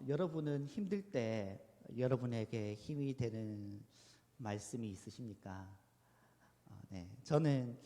여러분은 힘들 때 여러분에게 힘이 되는 말씀이 있으십니까? 네. 저는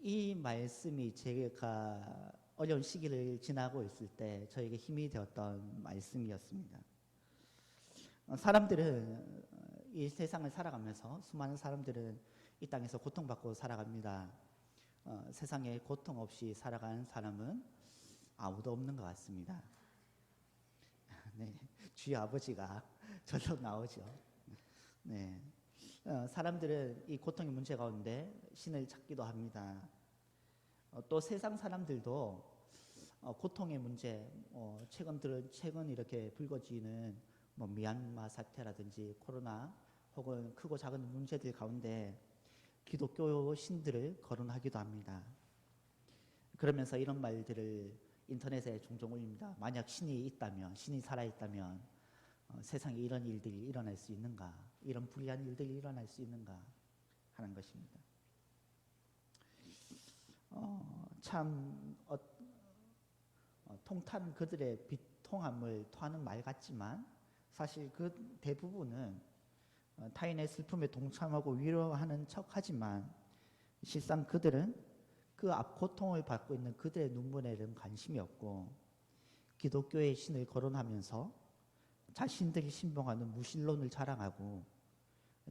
이 말씀이 제가 어려운 시기를 지나고 있을 때 저에게 힘이 되었던 말씀이었습니다. 사람들은 이 세상을 살아가면서 수많은 사람들은 이 땅에서 고통받고 살아갑니다. 세상에 고통 없이 살아가는 사람은 아무도 없는 것 같습니다. 네, 주의 아버지가 절로 나오죠. 네, 사람들은 이 고통의 문제 가운데 신을 찾기도 합니다. 또 세상 사람들도 고통의 문제, 최근 이렇게 불거지는 미얀마 사태라든지 코로나 혹은 크고 작은 문제들 가운데 기독교 신들을 거론하기도 합니다. 그러면서 이런 말들을 인터넷에 종종 올립니다. 만약 신이 있다면, 신이 살아있다면 세상에 이런 일들이 일어날 수 있는가? 이런 불의한 일들이 일어날 수 있는가? 하는 것입니다. 통탄 그들의 비통함을 토하는 말 같지만 사실 그 대부분은 타인의 슬픔에 동참하고 위로하는 척하지만 실상 그들은 그 앞 고통을 받고 있는 그들의 눈물에는 관심이 없고 기독교의 신을 거론하면서 자신들이 신봉하는 무신론을 자랑하고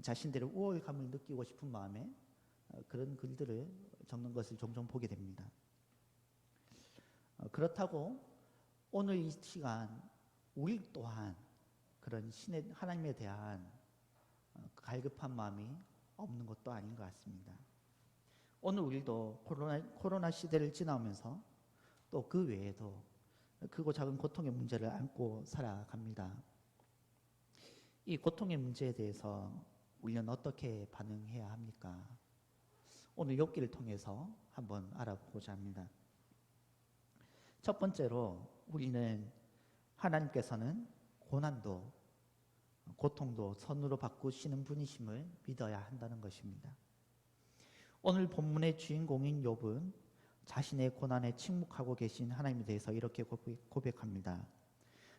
자신들의 우월감을 느끼고 싶은 마음에 그런 글들을 적는 것을 종종 보게 됩니다. 그렇다고 오늘 이 시간 우리 또한 그런 신의 하나님에 대한 갈급한 마음이 없는 것도 아닌 것 같습니다. 오늘 우리도 코로나 시대를 지나오면서 또 그 외에도 크고 작은 고통의 문제를 안고 살아갑니다. 이 고통의 문제에 대해서 우리는 어떻게 반응해야 합니까? 오늘 욥기를 통해서 한번 알아보고자 합니다. 첫 번째로 우리는 하나님께서는 고난도 고통도 선으로 바꾸시는 분이심을 믿어야 한다는 것입니다. 오늘 본문의 주인공인 욥은 자신의 고난에 침묵하고 계신 하나님에 대해서 이렇게 고백합니다.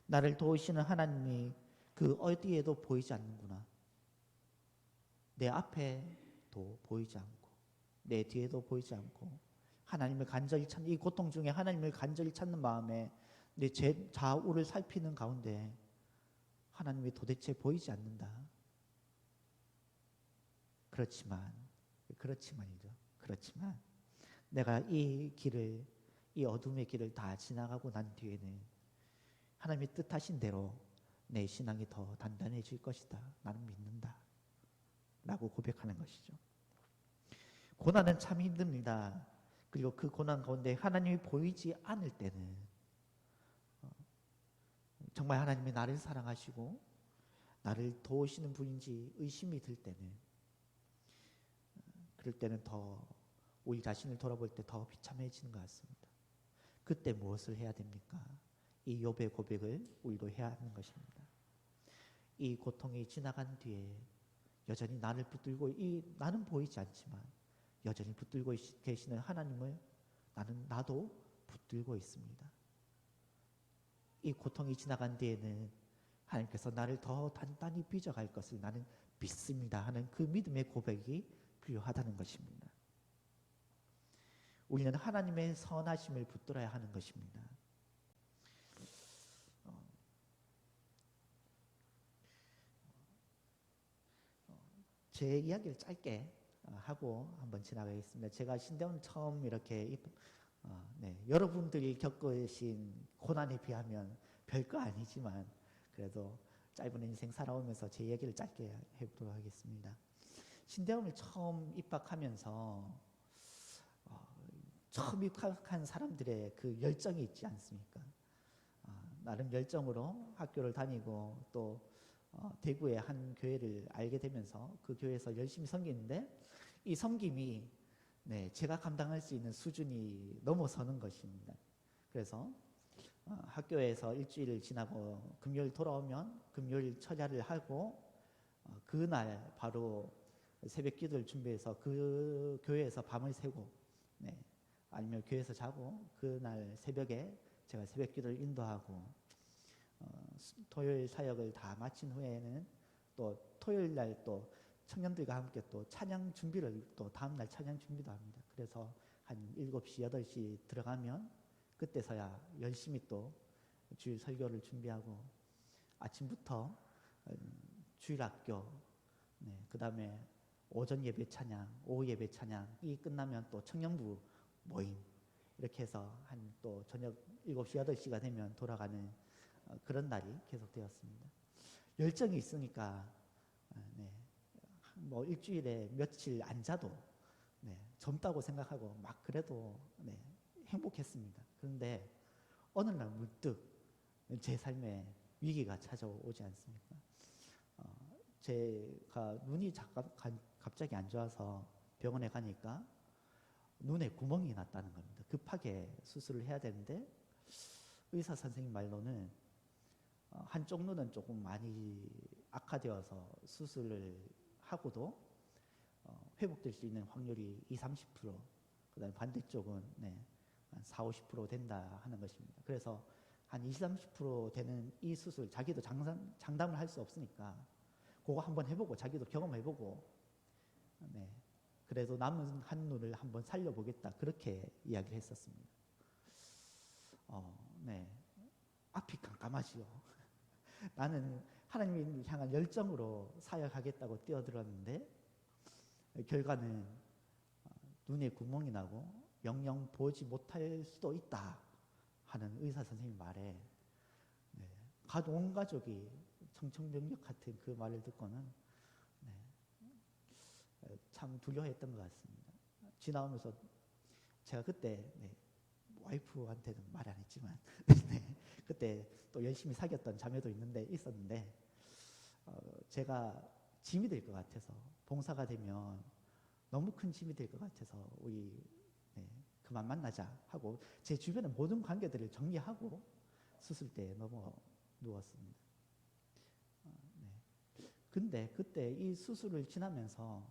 나를 도우시는 하나님이 그 어디에도 보이지 않는구나. 내 앞에도 보이지 않고 내 뒤에도 보이지 않고 하나님을 간절히 찾는 이 고통 중에 하나님을 간절히 찾는 마음에 내 좌우를 살피는 가운데 하나님이 도대체 보이지 않는다. 그렇지만 내가 이 어둠의 길을 다 지나가고 난 뒤에는 하나님의 뜻하신 대로 내 신앙이 더 단단해질 것이다. 나는 믿는다. 라고 고백하는 것이죠. 고난은 참 힘듭니다. 그리고 그 고난 가운데 하나님이 보이지 않을 때는 정말 하나님이 나를 사랑하시고 나를 도우시는 분인지 의심이 들 때는 그럴 때는 더 우리 자신을 돌아볼 때 더 비참해지는 것 같습니다. 그때 무엇을 해야 됩니까? 이 욥의 고백을 우리도 해야 하는 것입니다. 이 고통이 지나간 뒤에 여전히 나를 붙들고 나는 보이지 않지만 여전히 붙들고 계시는 하나님을 나도 붙들고 있습니다. 이 고통이 지나간 뒤에는 하나님께서 나를 더 단단히 빚어갈 것을 나는 믿습니다 하는 그 믿음의 고백이 필요하다는 것입니다. 우리는 하나님의 선하심을 붙들어야 하는 것입니다. 제 이야기를 짧게 하고 한번 지나가겠습니다. 제가 신대원 처음 이렇게 여러분들이 겪으신 고난에 비하면 별거 아니지만 그래도 짧은 인생 살아오면서 제 얘기를 짧게 해보도록 하겠습니다. 신대원을 처음 입학하면서 처음 입학한 사람들의 그 열정이 있지 않습니까? 나름 열정으로 학교를 다니고 또 대구의 한 교회를 알게 되면서 그 교회에서 열심히 섬기는데 이 섬김이 제가 감당할 수 있는 수준이 넘어서는 것입니다. 그래서 학교에서 일주일을 지나고 금요일 돌아오면 금요일 철야를 하고 그날 바로 새벽 기도를 준비해서 그 교회에서 밤을 새고 아니면 교회에서 자고 그날 새벽에 제가 새벽 기도를 인도하고 토요일 사역을 다 마친 후에는 또 토요일 날 또 청년들과 함께 또 찬양 준비를 또 다음 날 찬양 준비도 합니다. 그래서 한 7시, 8시 들어가면 그때서야 열심히 또 주일 설교를 준비하고 아침부터 주일학교, 그 다음에 오전 예배 찬양, 오후 예배 찬양이 끝나면 또 청년부 모임 이렇게 해서 한 또 저녁 7시, 8시가 되면 돌아가는 그런 날이 계속되었습니다. 열정이 있으니까 뭐 일주일에 며칠 안 자도 젊다고 생각하고 막 그래도 행복했습니다. 그런데 어느 날 문득 제 삶에 위기가 찾아오지 않습니까? 제가 눈이 갑자기 안 좋아서 병원에 가니까 눈에 구멍이 났다는 겁니다. 급하게 수술을 해야 되는데 의사 선생님 말로는 한쪽 눈은 조금 많이 악화되어서 수술을 하고도 회복될 수 있는 확률이 20-30%, 그다음에 반대쪽은 한 40-50% 된다 하는 것입니다. 그래서 한 20-30% 되는 이 수술, 자기도 장담을 할 수 없으니까 그거 한번 해보고 자기도 경험해보고 그래도 남은 한 눈을 한번 살려보겠다, 그렇게 이야기를 했었습니다. 앞이 깜깜하지요. 나는 하나님을 향한 열정으로 사역하겠다고 뛰어들었는데 결과는 눈에 구멍이 나고 영영 보지 못할 수도 있다 하는 의사 선생님 말에 온 가족이 청천벽력 같은 그 말을 듣고는 참 두려워했던 것 같습니다. 지나오면서 제가 그때 와이프한테는 말 안 했지만 그때 또 열심히 사귀었던 자매도 있었는데 제가 짐이 될 것 같아서, 봉사가 되면 너무 큰 짐이 될 것 같아서 우리 그만 만나자 하고 제 주변의 모든 관계들을 정리하고 수술대에 누웠습니다. 근데 그때 이 수술을 지나면서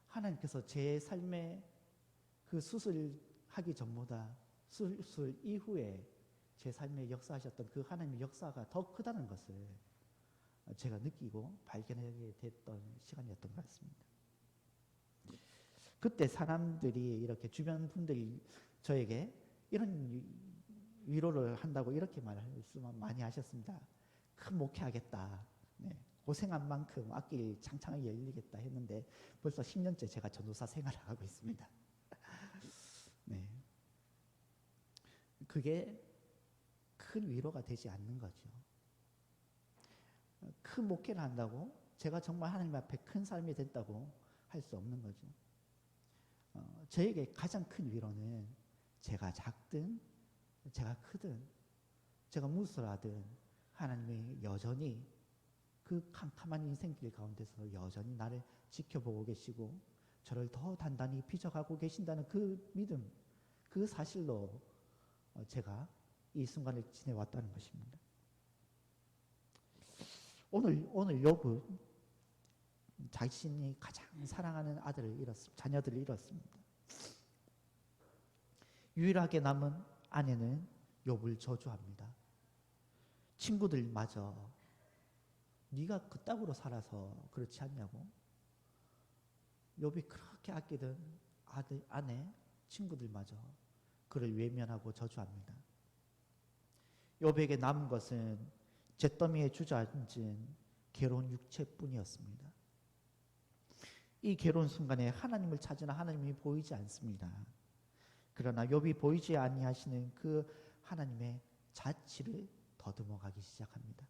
하나님께서 제 삶에 그 수술하기 전보다 수술 이후에 제 삶에 역사하셨던 그 하나님의 역사가 더 크다는 것을 제가 느끼고 발견하게 됐던 시간이었던 것 같습니다. 그때 사람들이 이렇게 주변 분들이 저에게 이런 위로를 한다고 이렇게 말씀을 많이 하셨습니다. 큰 목회하겠다. 고생한 만큼 앞길 창창하게 열리겠다 했는데 벌써 10년째 제가 전도사 생활을 하고 있습니다. 그게 큰 위로가 되지 않는 거죠. 큰 목회를 한다고 제가 정말 하나님 앞에 큰 삶이 됐다고 할 수 없는 거죠. 저에게 가장 큰 위로는 제가 작든 제가 크든 제가 무술하든 하나님이 여전히 그 캄캄한 인생길 가운데서 여전히 나를 지켜보고 계시고 저를 더 단단히 빚어가고 계신다는 그 믿음, 그 사실로 제가 이 순간을 지내왔다는 것입니다. 오늘 욥은 자신이 가장 사랑하는 자녀들을 잃었습니다. 유일하게 남은 아내는 욥을 저주합니다. 친구들마저 네가 그따구로 살아서 그렇지 않냐고. 욥이 그렇게 아끼던 아내, 친구들마저 그를 외면하고 저주합니다. 욥에게 남은 것은 잿더미에 주저앉은 괴로운 육체뿐이었습니다. 이 괴로운 순간에 하나님을 찾으나 하나님이 보이지 않습니다. 그러나 욥이 보이지 아니하시는 그 하나님의 자취를 더듬어 가기 시작합니다.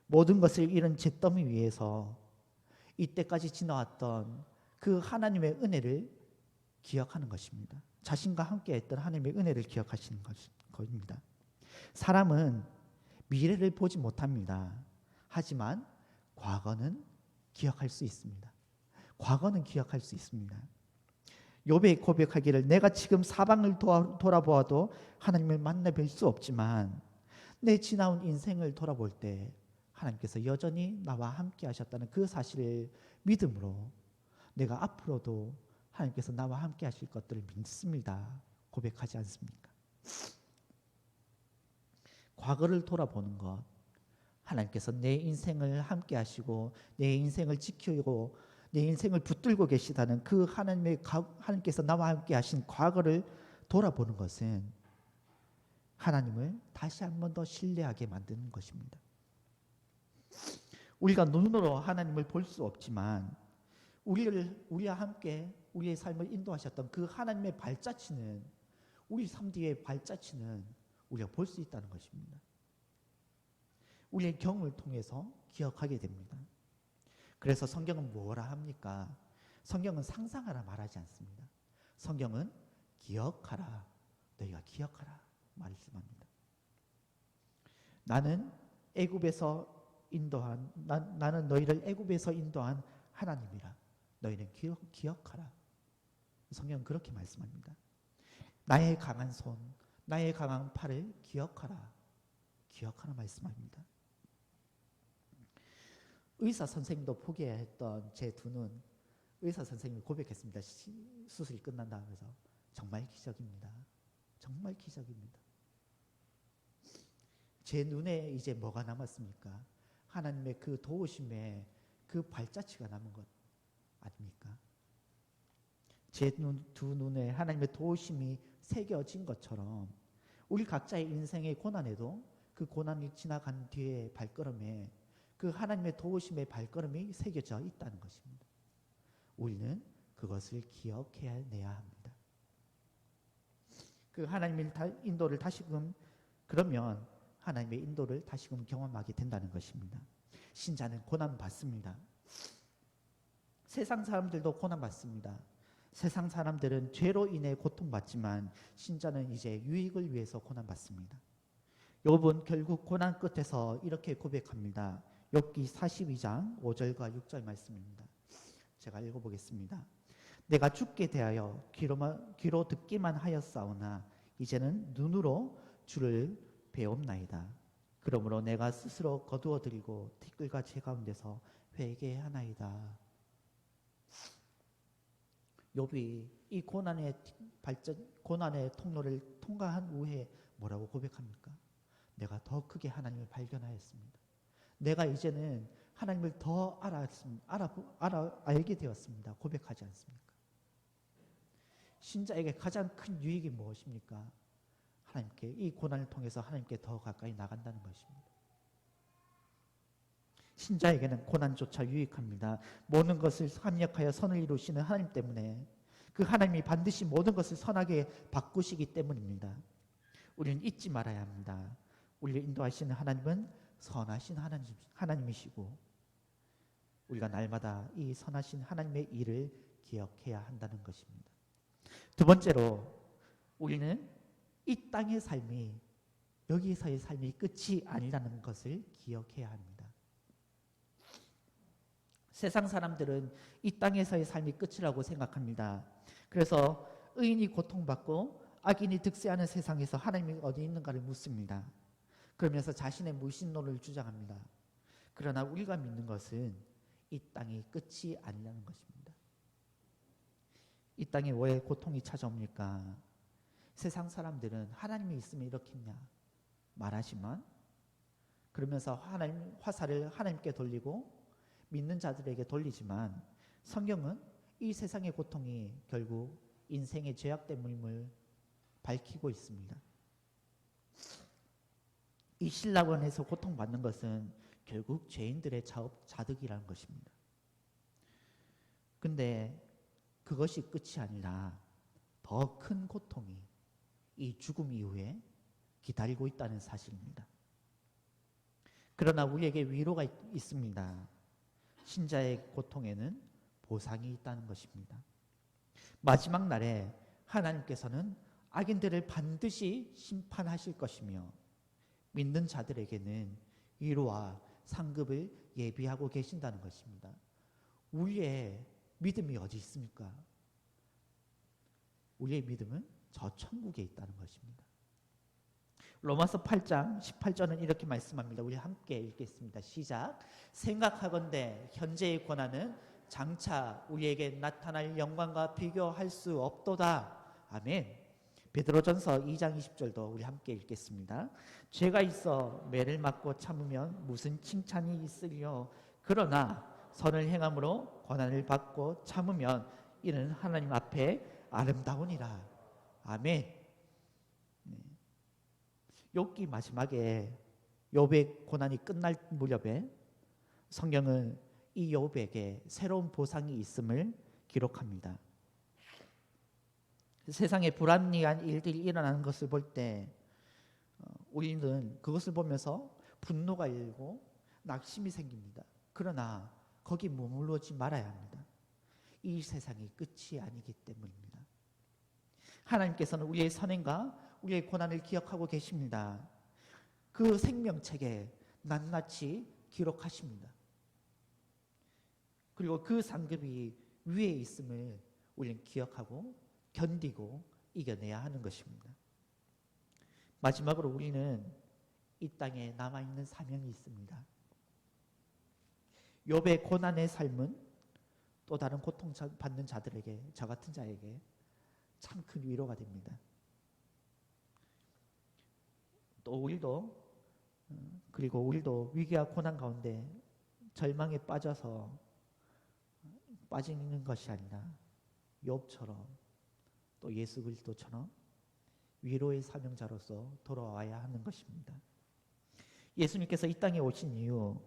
모든 것을 잃은 잿더미 위에서 이때까지 지나왔던 그 하나님의 은혜를 기억하는 것입니다. 자신과 함께 했던 하나님의 은혜를 기억하시는 것입니다. 사람은 미래를 보지 못합니다. 하지만 과거는 기억할 수 있습니다. 과거는 기억할 수 있습니다. 욥이 고백하기를 내가 지금 사방을 돌아보아도 하나님을 만나 뵐 수 없지만 내 지나온 인생을 돌아볼 때 하나님께서 여전히 나와 함께 하셨다는 그 사실을 믿음으로 내가 앞으로도 하나님께서 나와 함께 하실 것들을 믿습니다. 고백하지 않습니까? 과거를 돌아보는 것, 하나님께서 내 인생을 함께 하시고 내 인생을 지키고 내 인생을 붙들고 계시다는 그 하나님께서 나와 함께 하신 과거를 돌아보는 것은 하나님을 다시 한 번 더 신뢰하게 만드는 것입니다. 우리가 눈으로 하나님을 볼 수 없지만 우리와 함께 우리의 삶을 인도하셨던 그 하나님의 발자취는, 우리 삶 뒤의 발자취는 우리가 볼 수 있다는 것입니다. 우리의 경험을 통해서 기억하게 됩니다. 그래서 성경은 뭐라 합니까? 성경은 상상하라 말하지 않습니다. 성경은 기억하라, 너희가 기억하라 말씀합니다. 나는 너희를 애굽에서 인도한 하나님이라. 너희는 기억하라. 성경은 그렇게 말씀합니다. 나의 강한 손, 나의 강한 팔을 기억하라. 기억하라 말씀합니다. 의사 선생님도 포기했던 제 두 눈, 의사 선생님이 고백했습니다. 수술이 끝난 다음에서 정말 기적입니다. 정말 기적입니다. 제 눈에 이제 뭐가 남았습니까? 하나님의 그 도우심에 그 발자취가 남은 것 아닙니까? 제 두 눈에 하나님의 도우심이 새겨진 것처럼 우리 각자의 인생의 고난에도 그 고난이 지나간 뒤에 발걸음에 그 하나님의 도우심의 발걸음이 새겨져 있다는 것입니다. 우리는 그것을 기억해내야 합니다. 그 하나님의 인도를 다시금, 그러면 하나님의 인도를 다시금 경험하게 된다는 것입니다. 신자는 고난받습니다. 세상 사람들도 고난받습니다. 세상 사람들은 죄로 인해 고통받지만 신자는 이제 유익을 위해서 고난받습니다. 욥은 결국 고난 끝에서 이렇게 고백합니다. 욥기 42장 5절과 6절 말씀입니다. 제가 읽어보겠습니다. 내가 죽게 대하여 귀로 듣기만 하였사오나 이제는 눈으로 주를 배옵나이다. 그러므로 내가 스스로 거두어들이고 티끌과 재 가운데서 회개하나이다. 욥이 이 고난의 통로를 통과한 후에 뭐라고 고백합니까? 내가 더 크게 하나님을 발견하였습니다. 내가 이제는 하나님을 더 알게 되었습니다. 고백하지 않습니까? 신자에게 가장 큰 유익이 무엇입니까? 하나님께, 이 고난을 통해서 하나님께 더 가까이 나간다는 것입니다. 신자에게는 고난조차 유익합니다. 모든 것을 합력하여 선을 이루시는 하나님 때문에, 그 하나님이 반드시 모든 것을 선하게 바꾸시기 때문입니다. 우리는 잊지 말아야 합니다. 우리를 인도하시는 하나님은 선하신 하나님이시고 우리가 날마다 이 선하신 하나님의 일을 기억해야 한다는 것입니다. 두 번째로, 우리는 이 땅의 삶이, 여기서의 삶이 끝이 아니라는 것을 기억해야 합니다. 세상 사람들은 이 땅에서의 삶이 끝이라고 생각합니다. 그래서 의인이 고통받고 악인이 득세하는 세상에서 하나님이 어디 있는가를 묻습니다. 그러면서 자신의 무신론을 주장합니다. 그러나 우리가 믿는 것은 이 땅이 끝이 아니라는 것입니다. 이 땅에 왜 고통이 찾아옵니까? 세상 사람들은 하나님이 있으면 이렇겠냐 말하지만, 그러면서 화살을 하나님께 돌리고 믿는 자들에게 돌리지만, 성경은 이 세상의 고통이 결국 인생의 죄악 때문임을 밝히고 있습니다. 이 신라원에서 고통받는 것은 결국 죄인들의 자득이라는 것입니다. 근데 그것이 끝이 아니라 더 큰 고통이 이 죽음 이후에 기다리고 있다는 사실입니다. 그러나 우리에게 위로가 있습니다. 신자의 고통에는 보상이 있다는 것입니다. 마지막 날에 하나님께서는 악인들을 반드시 심판하실 것이며 믿는 자들에게는 위로와 상급을 예비하고 계신다는 것입니다. 우리의 믿음이 어디 있습니까? 우리의 믿음은 저 천국에 있다는 것입니다. 로마서 8장 18절은 이렇게 말씀합니다. 우리 함께 읽겠습니다. 시작. 생각하건대 현재의 고난은 장차 우리에게 나타날 영광과 비교할 수 없도다. 아멘. 베드로전서 2장 20절도 우리 함께 읽겠습니다. 죄가 있어 매를 맞고 참으면 무슨 칭찬이 있으리요. 그러나 선을 행함으로 고난을 받고 참으면 이는 하나님 앞에 아름다우니라. 아멘. 욥기 마지막에 욥의 고난이 끝날 무렵에 성경은 이 욥에게 새로운 보상이 있음을 기록합니다. 세상에 불합리한 일들이 일어나는 것을 볼 때 우리는 그것을 보면서 분노가 일고 낙심이 생깁니다. 그러나 거기 머무르지 말아야 합니다. 이 세상이 끝이 아니기 때문입니다. 하나님께서는 우리의 선행과 우리의 고난을 기억하고 계십니다. 그 생명책에 낱낱이 기록하십니다. 그리고 그 상급이 위에 있음을 우리는 기억하고 견디고 이겨내야 하는 것입니다. 마지막으로 우리는 이 땅에 남아있는 사명이 있습니다. 욥의 고난의 삶은 또 다른 고통받는 자들에게, 저 같은 자에게 참 큰 위로가 됩니다. 또 우리도 위기와 고난 가운데 절망에 빠져서 빠지는 것이 아니라 욥처럼 또 예수 그리스도처럼 위로의 사명자로서 돌아와야 하는 것입니다. 예수님께서 이 땅에 오신 이유,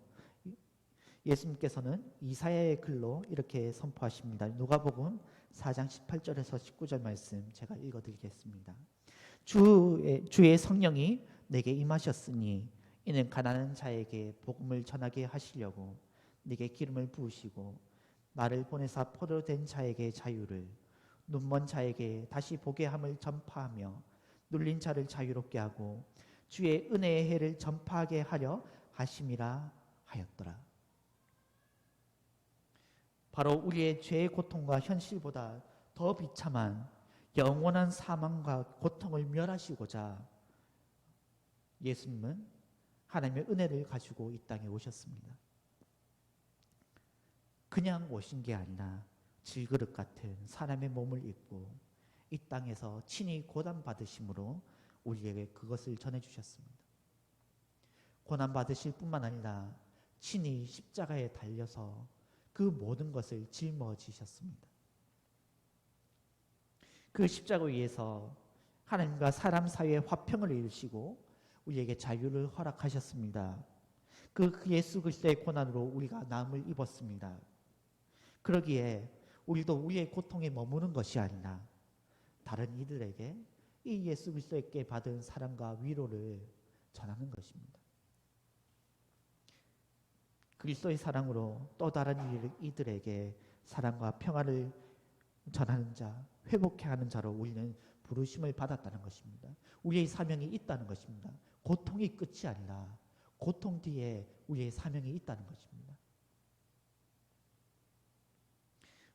예수님께서는 이사야의 글로 이렇게 선포하십니다. 누가복음 4장 18절에서 19절 말씀 제가 읽어드리겠습니다. 주의 성령이 내게 임하셨으니 이는 가난한 자에게 복음을 전하게 하시려고 네게 기름을 부으시고 나를 보내사 포로된 자에게 자유를, 눈먼 자에게 다시 보게 함을 전파하며 눌린 자를 자유롭게 하고 주의 은혜의 해를 전파하게 하려 하심이라 하였더라. 바로 우리의 죄의 고통과 현실보다 더 비참한 영원한 사망과 고통을 멸하시고자 예수님은 하나님의 은혜를 가지고 이 땅에 오셨습니다. 그냥 오신 게 아니라 질그릇 같은 사람의 몸을 입고 이 땅에서 친히 고난받으심으로 우리에게 그것을 전해주셨습니다. 고난받으실 뿐만 아니라 친히 십자가에 달려서 그 모든 것을 짊어지셨습니다. 그 십자가 위에서 하나님과 사람 사이의 화평을 이루시고 우리에게 자유를 허락하셨습니다. 그 예수 그리스도의 고난으로 우리가 나음을 입었습니다. 그러기에 우리도 우리의 고통에 머무는 것이 아니라 다른 이들에게 이 예수 그리스도께 받은 사랑과 위로를 전하는 것입니다. 그리스도의 사랑으로 또 다른 이들에게 사랑과 평화를 전하는 자, 회복해 하는 자로 우리는 부르심을 받았다는 것입니다. 우리의 사명이 있다는 것입니다. 고통이 끝이 아니라 고통 뒤에 우리의 사명이 있다는 것입니다.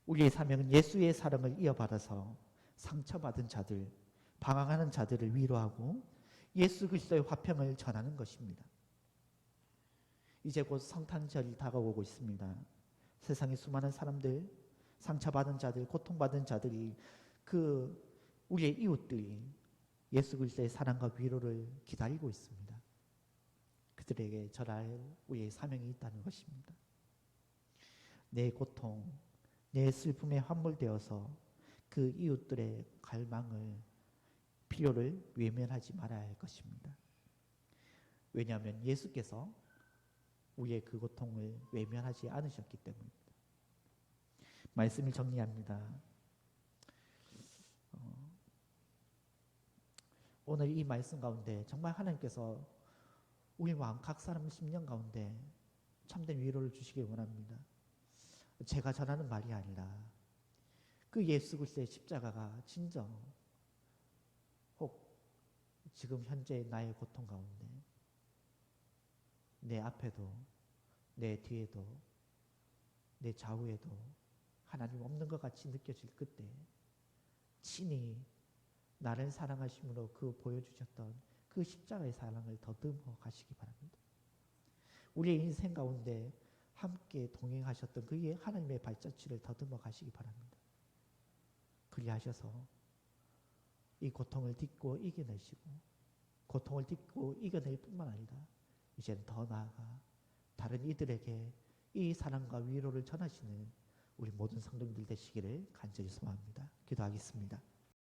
우리의 사명은 예수의 사랑을 이어받아서 상처받은 자들, 방황하는 자들을 위로하고 예수 그리스도의 화평을 전하는 것입니다. 이제 곧 성탄절이 다가오고 있습니다. 세상의 수많은 사람들, 상처받은 자들, 고통받은 자들이 우리의 이웃들이 예수 그리스도의 사랑과 위로를 기다리고 있습니다. 그들에게 전할 우리의 사명이 있다는 것입니다. 내 고통, 내 슬픔에 함몰되어서 그 이웃들의 갈망을, 필요를 외면하지 말아야 할 것입니다. 왜냐하면 예수께서 우리의 그 고통을 외면하지 않으셨기 때문입니다. 말씀을 정리합니다. 오늘 이 말씀 가운데 정말 하나님께서 우리 마음 각 사람 심령 가운데 참된 위로를 주시길 원합니다. 제가 전하는 말이 아니라 그 예수 그리스도의 십자가가 진정 혹 지금 현재 나의 고통 가운데 내 앞에도 내 뒤에도 내 좌우에도 하나님 없는 것 같이 느껴질 그때 친히 나를 사랑하심으로 그 보여주셨던 그 십자가의 사랑을 더듬어 가시기 바랍니다. 우리의 인생 가운데 함께 동행하셨던 그 하나님의 발자취를 더듬어 가시기 바랍니다. 그리하셔서 이 고통을 딛고 이겨내시고 고통을 딛고 이겨낼 뿐만 아니라 이제는 더 나아가 다른 이들에게 이 사랑과 위로를 전하시는 우리 모든 성도님들 되시기를 간절히 소망합니다. 기도하겠습니다.